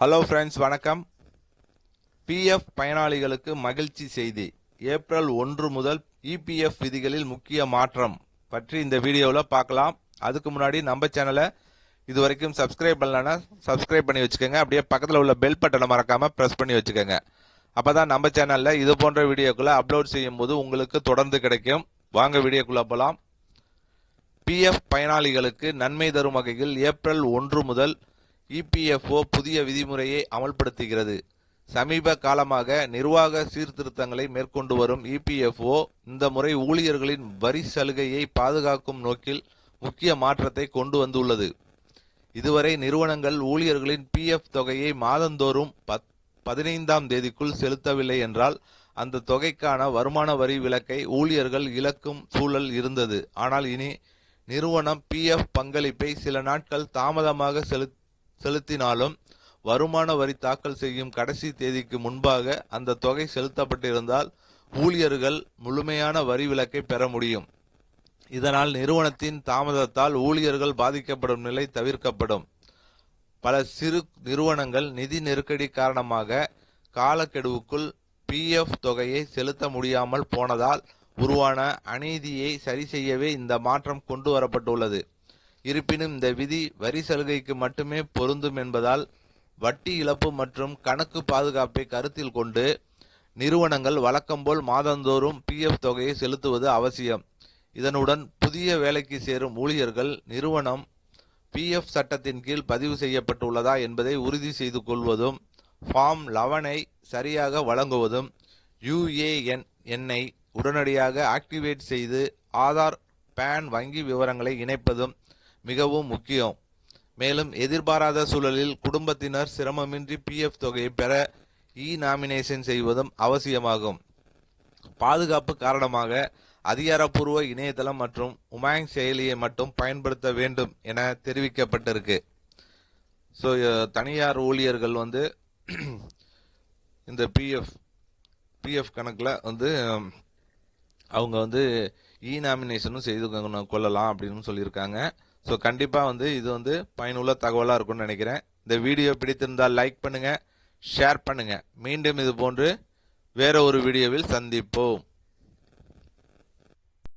Hello friends, வணக்கம். PF பயனாளிகளுக்கு மகிழ்ச்சி செய்தி. ஏப்ரல் 1 முதல் இபிஎஃப் விதிகளில் முக்கிய மாற்றம் பற்றி இந்த வீடியோவில் பார்க்கலாம். அதுக்கு முன்னாடி நம்ம சேனலை இது வரைக்கும் சப்ஸ்கிரைப் பண்ணலன்னா சப்ஸ்கிரைப் பண்ணி வச்சுக்கோங்க. அப்படியே பக்கத்தில் உள்ள பெல் பட்டனை மறக்காமல் ப்ரெஸ் பண்ணி வச்சுக்கோங்க. அப்போ தான் நம்ம சேனலில் இது போன்ற வீடியோக்களை அப்லோட் செய்யும் போது உங்களுக்கு தொடர்ந்து கிடைக்கும். வாங்க வீடியோக்குள்ளே போகலாம். பிஎஃப் பயனாளிகளுக்கு நன்மை தரும் வகையில் ஏப்ரல் 1 முதல் இபிஎஃப்ஓ புதிய விதிமுறையை அமல்படுத்துகிறது. சமீப காலமாக நிர்வாக சீர்திருத்தங்களை மேற்கொண்டு வரும் இபிஎஃப்ஓ இந்த முறை ஊழியர்களின் வரி சலுகையை பாதுகாக்கும் நோக்கில் முக்கிய மாற்றத்தை கொண்டு வந்துள்ளது. இதுவரை நிறுவனங்கள் ஊழியர்களின் பிஎஃப் தொகையை மாதந்தோறும் 15ஆம் தேதிக்குள் செலுத்தவில்லை என்றால் அந்த தொகைக்கான வருமான வரி விலக்கை ஊழியர்கள் இழக்கும் சூழல் இருந்தது. ஆனால் இனி நிறுவனம் பிஎஃப் பங்களிப்பை சில நாட்கள் தாமதமாக செலுத்தினாலும் வருமான வரி தாக்கல் செய்யும் கடைசி தேதிக்கு முன்பாக அந்த தொகை செலுத்தப்பட்டிருந்தால் ஊழியர்கள் முழுமையான வரி விலக்கை பெற முடியும். இதனால் நிறுவனத்தின் தாமதத்தால் ஊழியர்கள் பாதிக்கப்படும் நிலை தவிர்க்கப்படும். பல சிறு நிறுவனங்கள் நிதி நெருக்கடி காரணமாக காலக்கெடுவுக்குள் பிஎஃப் தொகையை செலுத்த முடியாமல் போனதால் உருவான அநீதியை சரி செய்யவே இந்த மாற்றம் கொண்டு வரப்பட்டுள்ளது. இருப்பினும் இந்த விதி வரி சலுகைக்கு மட்டுமே பொருந்தும் என்பதால் வட்டி இழப்பு மற்றும் கணக்கு பாதுகாப்பை கருத்தில் கொண்டு நிறுவனங்கள் வழக்கம்போல் மாதந்தோறும் பிஎஃப் தொகையை செலுத்துவது அவசியம். இதனுடன் புதிய வேலைக்கு சேரும் ஊழியர்கள் நிறுவனம் பிஎஃப் சட்டத்தின் கீழ் பதிவு செய்யப்பட்டுள்ளதா என்பதை உறுதி செய்து கொள்வதும், ஃபார்ம் 11ஐ சரியாக வழங்குவதும், யுஏஎன் எண்ணை உடனடியாக ஆக்டிவேட் செய்து ஆதார், பேன், வங்கி விவரங்களை இணைப்பதும் மிகவும் முக்கியம். மேலும் எதிர்பாராத சூழலில் குடும்பத்தினர் சிரமமின்றி பிஎஃப் தொகையை பெற நாமினேஷன் செய்வதும் அவசியமாகும். பாதுகாப்பு காரணமாக அதிகாரப்பூர்வ இணையதளம் மற்றும் உமாங் செயலியை மட்டும் பயன்படுத்த வேண்டும் என தெரிவிக்கப்பட்டிருக்கு. ஸோ தனியார் ஊழியர்கள் இந்த பிஎஃப் கணக்கில் அவங்க நாமினேஷனும் செய்து கொள்ளலாம் அப்படின்னு சொல்லியிருக்காங்க. ஸோ கண்டிப்பாக இது பயனுள்ள தகவலாக இருக்கும்னு நினைக்கிறேன். இந்த வீடியோ பிடித்திருந்தால் லைக் பண்ணுங்கள், ஷேர் பண்ணுங்கள். மீண்டும் இது போன்று வேற ஒரு வீடியோவில் சந்திப்போம்.